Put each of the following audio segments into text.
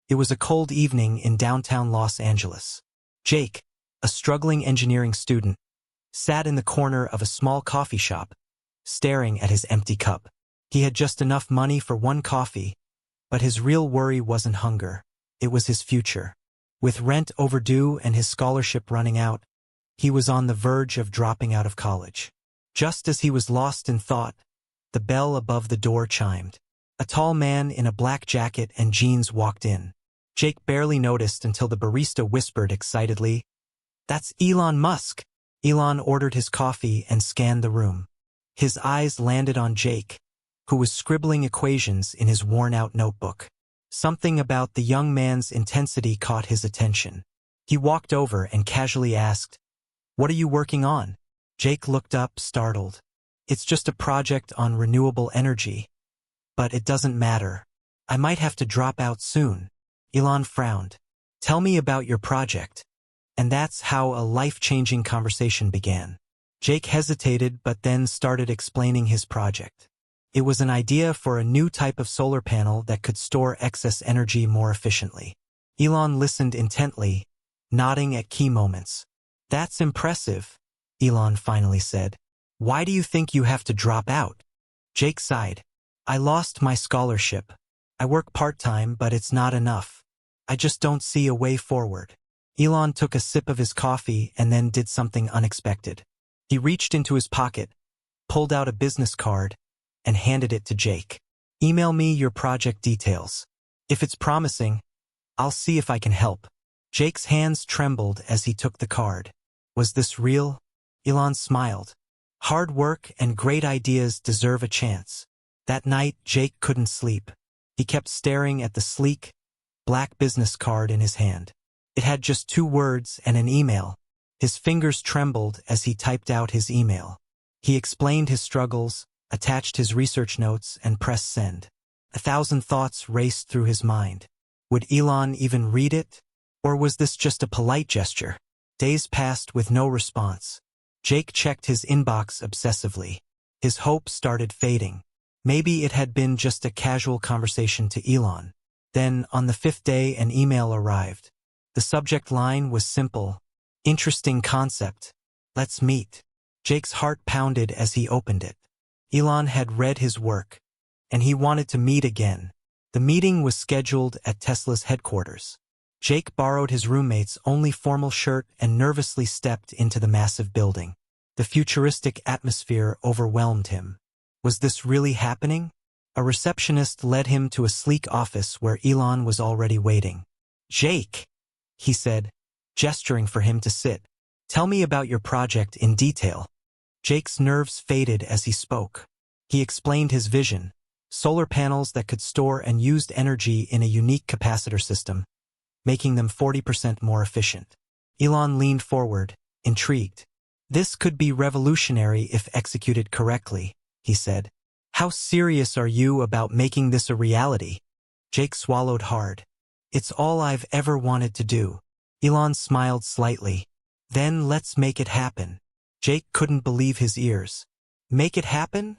It was a cold evening in downtown Los Angeles. Jake, a struggling engineering student, sat in the corner of a small coffee shop, staring at his empty cup. He had just enough money for one coffee, but his real worry wasn't hunger. It was his future. With rent overdue and his scholarship running out, he was on the verge of dropping out of college. Just as he was lost in thought, the bell above the door chimed. A tall man in a black jacket and jeans walked in. Jake barely noticed until the barista whispered excitedly, "That's Elon Musk." Elon ordered his coffee and scanned the room. His eyes landed on Jake, who was scribbling equations in his worn-out notebook. Something about the young man's intensity caught his attention. He walked over and casually asked, "What are you working on?" Jake looked up, startled. "It's just a project on renewable energy. But it doesn't matter. I might have to drop out soon." Elon frowned. "Tell me about your project." And that's how a life-changing conversation began. Jake hesitated but then started explaining his project. It was an idea for a new type of solar panel that could store excess energy more efficiently. Elon listened intently, nodding at key moments. "That's impressive," Elon finally said. "Why do you think you have to drop out?" Jake sighed. "I lost my scholarship. I work part-time, but it's not enough. I just don't see a way forward." Elon took a sip of his coffee and then did something unexpected. He reached into his pocket, pulled out a business card, and handed it to Jake. "Email me your project details. If it's promising, I'll see if I can help." Jake's hands trembled as he took the card. Was this real? Elon smiled. "Hard work and great ideas deserve a chance." That night, Jake couldn't sleep. He kept staring at the sleek, black business card in his hand. It had just 2 words and an email. His fingers trembled as he typed out his email. He explained his struggles, attached his research notes, and pressed send. 1,000 thoughts raced through his mind. Would Elon even read it? Or was this just a polite gesture? Days passed with no response. Jake checked his inbox obsessively. His hope started fading. Maybe it had been just a casual conversation to Elon. Then, on the 5th day, an email arrived. The subject line was simple. "Interesting concept. Let's meet." Jake's heart pounded as he opened it. Elon had read his work, and he wanted to meet again. The meeting was scheduled at Tesla's headquarters. Jake borrowed his roommate's only formal shirt and nervously stepped into the massive building. The futuristic atmosphere overwhelmed him. Was this really happening? A receptionist led him to a sleek office where Elon was already waiting. "Jake," he said, gesturing for him to sit. "Tell me about your project in detail." Jake's nerves faded as he spoke. He explained his vision: solar panels that could store and used energy in a unique capacitor system, making them 40% more efficient. Elon leaned forward, intrigued. "This could be revolutionary if executed correctly," he said. "How serious are you about making this a reality?" Jake swallowed hard. "It's all I've ever wanted to do." Elon smiled slightly. "Then let's make it happen." Jake couldn't believe his ears. "Make it happen?"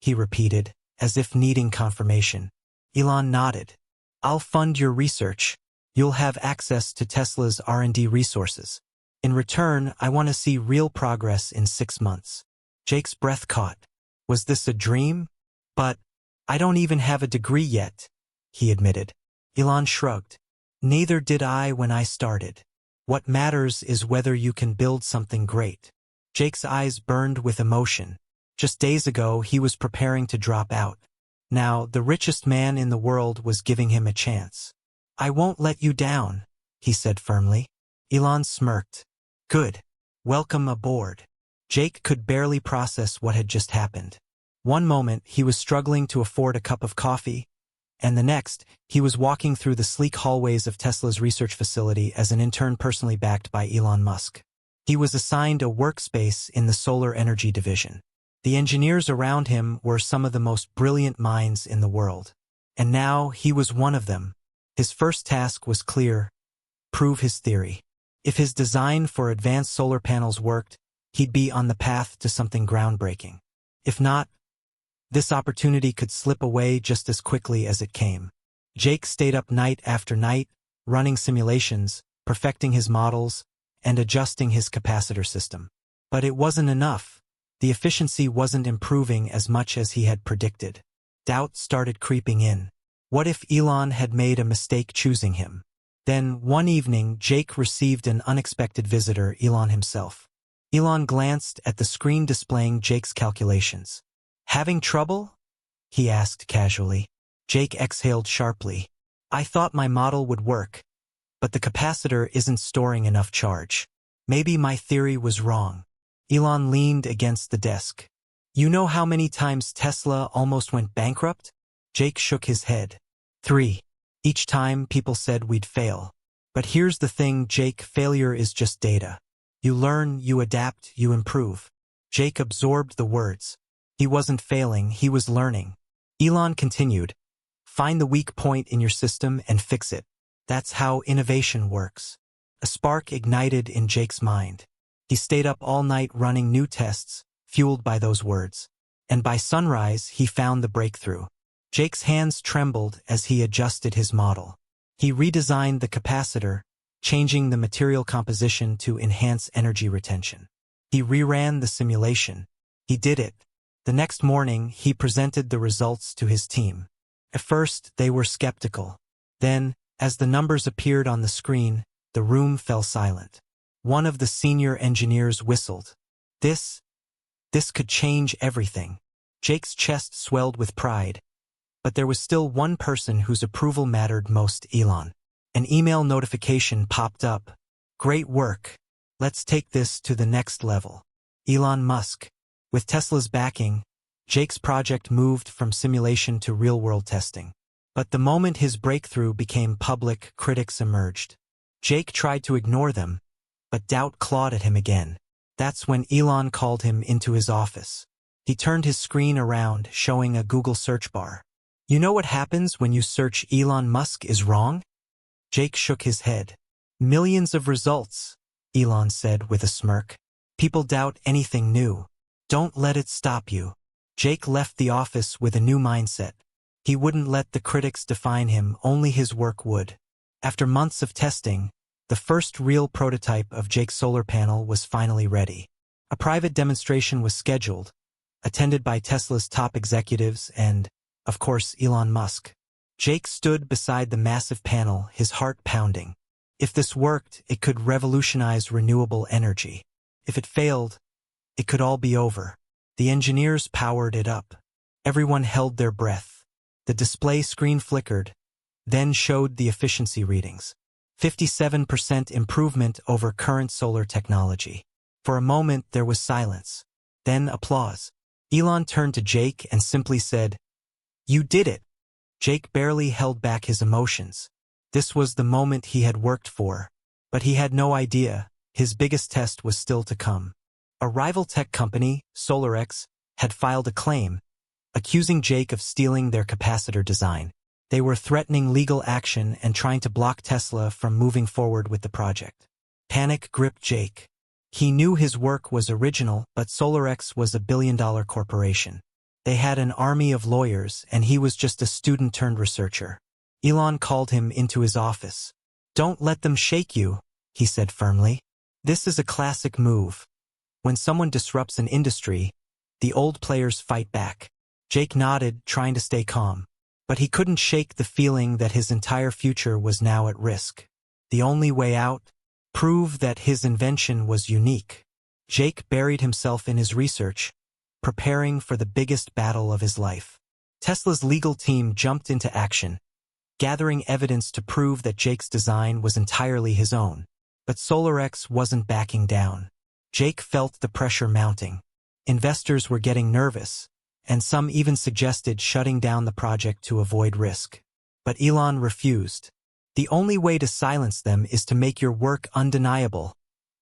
he repeated, as if needing confirmation. Elon nodded. "I'll fund your research. You'll have access to Tesla's R&D resources. In return, I want to see real progress in 6 months." Jake's breath caught. Was this a dream? "But I don't even have a degree yet," he admitted. Elon shrugged. "Neither did I when I started. What matters is whether you can build something great." Jake's eyes burned with emotion. Just days ago, he was preparing to drop out. Now, the richest man in the world was giving him a chance. "I won't let you down," he said firmly. Elon smirked. "Good. Welcome aboard." Jake could barely process what had just happened. One moment, he was struggling to afford a cup of coffee, and the next, he was walking through the sleek hallways of Tesla's research facility as an intern personally backed by Elon Musk. He was assigned a workspace in the solar energy division. The engineers around him were some of the most brilliant minds in the world. And now he was one of them. His first task was clear: prove his theory. If his design for advanced solar panels worked, he'd be on the path to something groundbreaking. If not, this opportunity could slip away just as quickly as it came. Jake stayed up night after night, running simulations, perfecting his models, and adjusting his capacitor system. But it wasn't enough. The efficiency wasn't improving as much as he had predicted. Doubt started creeping in. What if Elon had made a mistake choosing him? Then, one evening, Jake received an unexpected visitor, Elon himself. Elon glanced at the screen displaying Jake's calculations. "Having trouble?" he asked casually. Jake exhaled sharply. "I thought my model would work, but the capacitor isn't storing enough charge. Maybe my theory was wrong." Elon leaned against the desk. "You know how many times Tesla almost went bankrupt?" Jake shook his head. 3. Each time people said we'd fail. But here's the thing, Jake, failure is just data. You learn, you adapt, you improve. Jake absorbed the words. He wasn't failing, he was learning. Elon continued, "Find the weak point in your system and fix it. That's how innovation works." A spark ignited in Jake's mind. He stayed up all night running new tests, fueled by those words. And by sunrise, he found the breakthrough. Jake's hands trembled as he adjusted his model. He redesigned the capacitor, changing the material composition to enhance energy retention. He reran the simulation. He did it. The next morning, he presented the results to his team. At first, they were skeptical. Then, as the numbers appeared on the screen, the room fell silent. One of the senior engineers whistled. This could change everything." Jake's chest swelled with pride. But there was still one person whose approval mattered most, Elon. An email notification popped up. "Great work. Let's take this to the next level." Elon Musk. With Tesla's backing, Jake's project moved from simulation to real-world testing. But the moment his breakthrough became public, critics emerged. Jake tried to ignore them, but doubt clawed at him again. That's when Elon called him into his office. He turned his screen around, showing a Google search bar. "You know what happens when you search Elon Musk is wrong?" Jake shook his head. "Millions of results," Elon said with a smirk. "People doubt anything new. Don't let it stop you." Jake left the office with a new mindset. He wouldn't let the critics define him, only his work would. After months of testing, the first real prototype of Jake's solar panel was finally ready. A private demonstration was scheduled, attended by Tesla's top executives and, of course, Elon Musk. Jake stood beside the massive panel, his heart pounding. If this worked, it could revolutionize renewable energy. If it failed, it could all be over. The engineers powered it up. Everyone held their breath. The display screen flickered, then showed the efficiency readings. 57% improvement over current solar technology. For a moment, there was silence. Then applause. Elon turned to Jake and simply said, "You did it." Jake barely held back his emotions. This was the moment he had worked for. But he had no idea, his biggest test was still to come. A rival tech company, SolarX, had filed a claim, accusing Jake of stealing their capacitor design. They were threatening legal action and trying to block Tesla from moving forward with the project. Panic gripped Jake. He knew his work was original, but SolarX was a billion-dollar corporation. They had an army of lawyers, and he was just a student-turned-researcher. Elon called him into his office. "Don't let them shake you," he said firmly. "This is a classic move. When someone disrupts an industry, the old players fight back." Jake nodded, trying to stay calm. But he couldn't shake the feeling that his entire future was now at risk. The only way out? Prove that his invention was unique. Jake buried himself in his research, preparing for the biggest battle of his life. Tesla's legal team jumped into action, gathering evidence to prove that Jake's design was entirely his own. But SolarX wasn't backing down. Jake felt the pressure mounting. Investors were getting nervous, and some even suggested shutting down the project to avoid risk. But Elon refused. "The only way to silence them is to make your work undeniable,"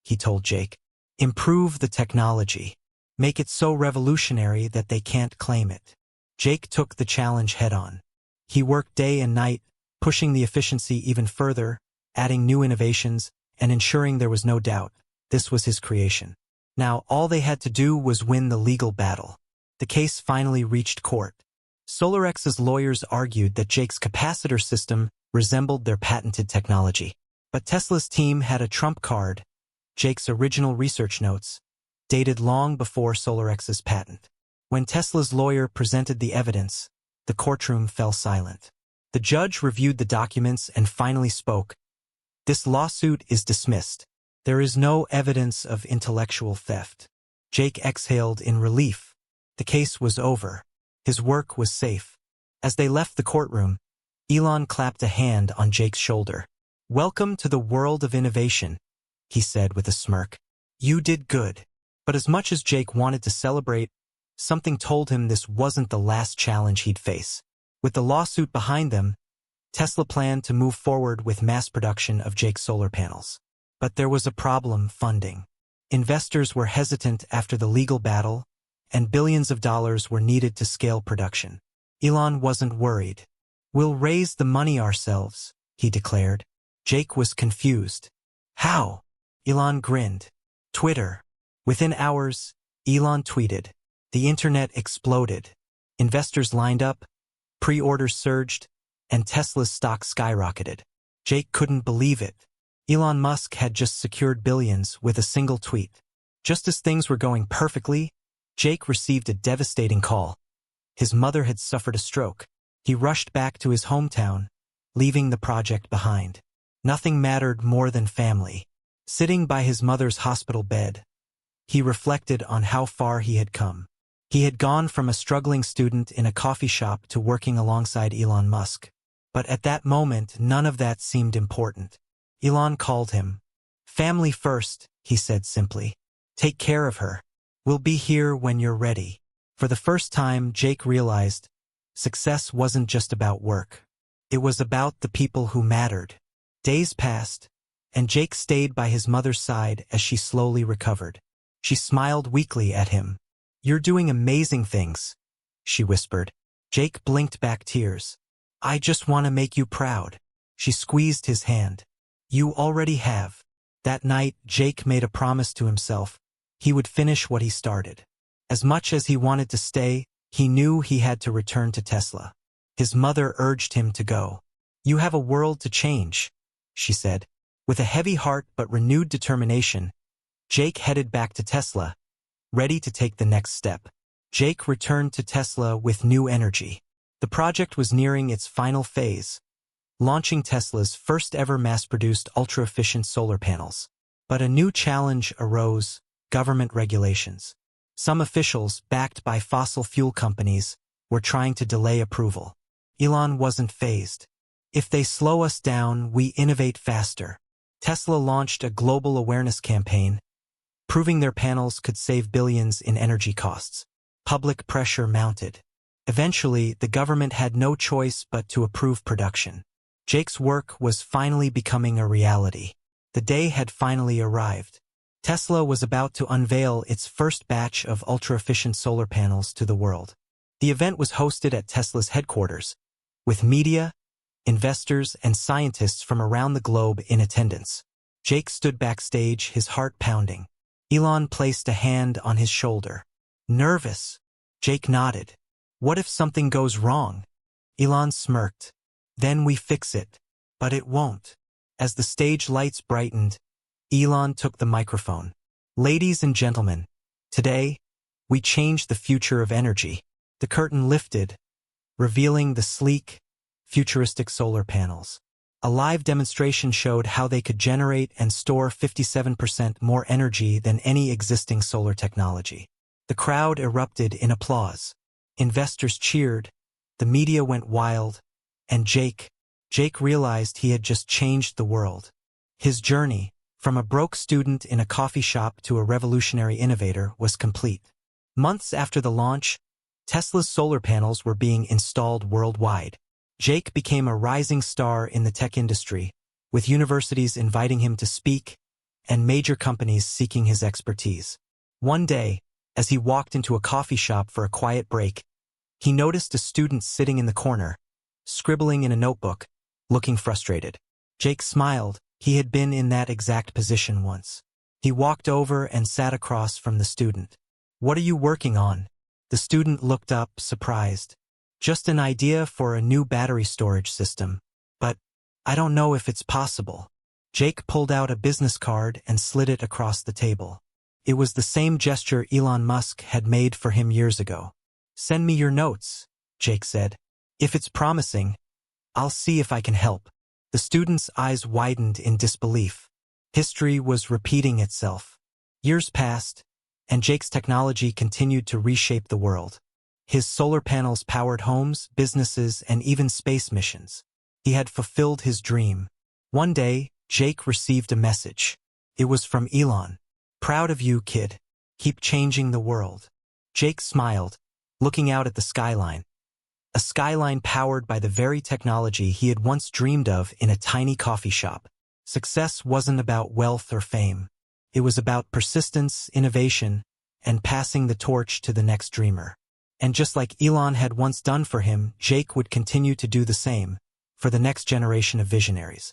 he told Jake. "Improve the technology. Make it so revolutionary that they can't claim it." Jake took the challenge head-on. He worked day and night, pushing the efficiency even further, adding new innovations, and ensuring there was no doubt. This was his creation. Now, all they had to do was win the legal battle. The case finally reached court. SolarX's lawyers argued that Jake's capacitor system resembled their patented technology. But Tesla's team had a trump card, Jake's original research notes, dated long before SolarX's patent. When Tesla's lawyer presented the evidence, the courtroom fell silent. The judge reviewed the documents and finally spoke. "This lawsuit is dismissed. There is no evidence of intellectual theft." Jake exhaled in relief. The case was over. His work was safe. As they left the courtroom, Elon clapped a hand on Jake's shoulder. "Welcome to the world of innovation," he said with a smirk. "You did good." But as much as Jake wanted to celebrate, something told him this wasn't the last challenge he'd face. With the lawsuit behind them, Tesla planned to move forward with mass production of Jake's solar panels. But there was a problem: funding. Investors were hesitant after the legal battle, and billions of dollars were needed to scale production. Elon wasn't worried. "We'll raise the money ourselves," he declared. Jake was confused. "How?" Elon grinned. "Twitter." Within hours, Elon tweeted. The internet exploded. Investors lined up, pre-orders surged, and Tesla's stock skyrocketed. Jake couldn't believe it. Elon Musk had just secured billions with a single tweet. Just as things were going perfectly, Jake received a devastating call. His mother had suffered a stroke. He rushed back to his hometown, leaving the project behind. Nothing mattered more than family. Sitting by his mother's hospital bed, he reflected on how far he had come. He had gone from a struggling student in a coffee shop to working alongside Elon Musk. But at that moment, none of that seemed important. Elon called him. "Family first," he said simply. "Take care of her. We'll be here when you're ready." For the first time, Jake realized success wasn't just about work. It was about the people who mattered. Days passed, and Jake stayed by his mother's side as she slowly recovered. She smiled weakly at him. "You're doing amazing things," she whispered. Jake blinked back tears. "I just want to make you proud." She squeezed his hand. "You already have." That night, Jake made a promise to himself. He would finish what he started. As much as he wanted to stay, he knew he had to return to Tesla. His mother urged him to go. "You have a world to change," she said. With a heavy heart but renewed determination, Jake headed back to Tesla, ready to take the next step. Jake returned to Tesla with new energy. The project was nearing its final phase, launching Tesla's first-ever mass-produced ultra-efficient solar panels. But a new challenge arose: government regulations. Some officials, backed by fossil fuel companies, were trying to delay approval. Elon wasn't fazed. "If they slow us down, we innovate faster." Tesla launched a global awareness campaign, proving their panels could save billions in energy costs. Public pressure mounted. Eventually, the government had no choice but to approve production. Jake's work was finally becoming a reality. The day had finally arrived. Tesla was about to unveil its first batch of ultra-efficient solar panels to the world. The event was hosted at Tesla's headquarters, with media, investors, and scientists from around the globe in attendance. Jake stood backstage, his heart pounding. Elon placed a hand on his shoulder. "Nervous?" Jake nodded. "What if something goes wrong?" Elon smirked. "Then we fix it." "But it won't." As the stage lights brightened, Elon took the microphone. "Ladies and gentlemen, today, we change the future of energy." The curtain lifted, revealing the sleek, futuristic solar panels. A live demonstration showed how they could generate and store 57% more energy than any existing solar technology. The crowd erupted in applause. Investors cheered, the media went wild, and Jake realized he had just changed the world. His journey, from a broke student in a coffee shop to a revolutionary innovator, was complete. Months after the launch, Tesla's solar panels were being installed worldwide. Jake became a rising star in the tech industry, with universities inviting him to speak and major companies seeking his expertise. One day, as he walked into a coffee shop for a quiet break, he noticed a student sitting in the corner, scribbling in a notebook, looking frustrated. Jake smiled. He had been in that exact position once. He walked over and sat across from the student. "What are you working on?" The student looked up, surprised. Just an idea for a new battery storage system. But I don't know if it's possible. Jake pulled out a business card and slid it across the table. It was the same gesture Elon Musk had made for him years ago. Send me your notes, Jake said. If it's promising, I'll see if I can help. The student's eyes widened in disbelief. History was repeating itself. Years passed, and Jake's technology continued to reshape the world. His solar panels powered homes, businesses, and even space missions. He had fulfilled his dream. One day, Jake received a message. It was from Elon. Proud of you, kid. Keep changing the world. Jake smiled, looking out at the skyline. A skyline powered by the very technology he had once dreamed of in a tiny coffee shop. Success wasn't about wealth or fame. It was about persistence, innovation, and passing the torch to the next dreamer. And just like Elon had once done for him, Jake would continue to do the same for the next generation of visionaries.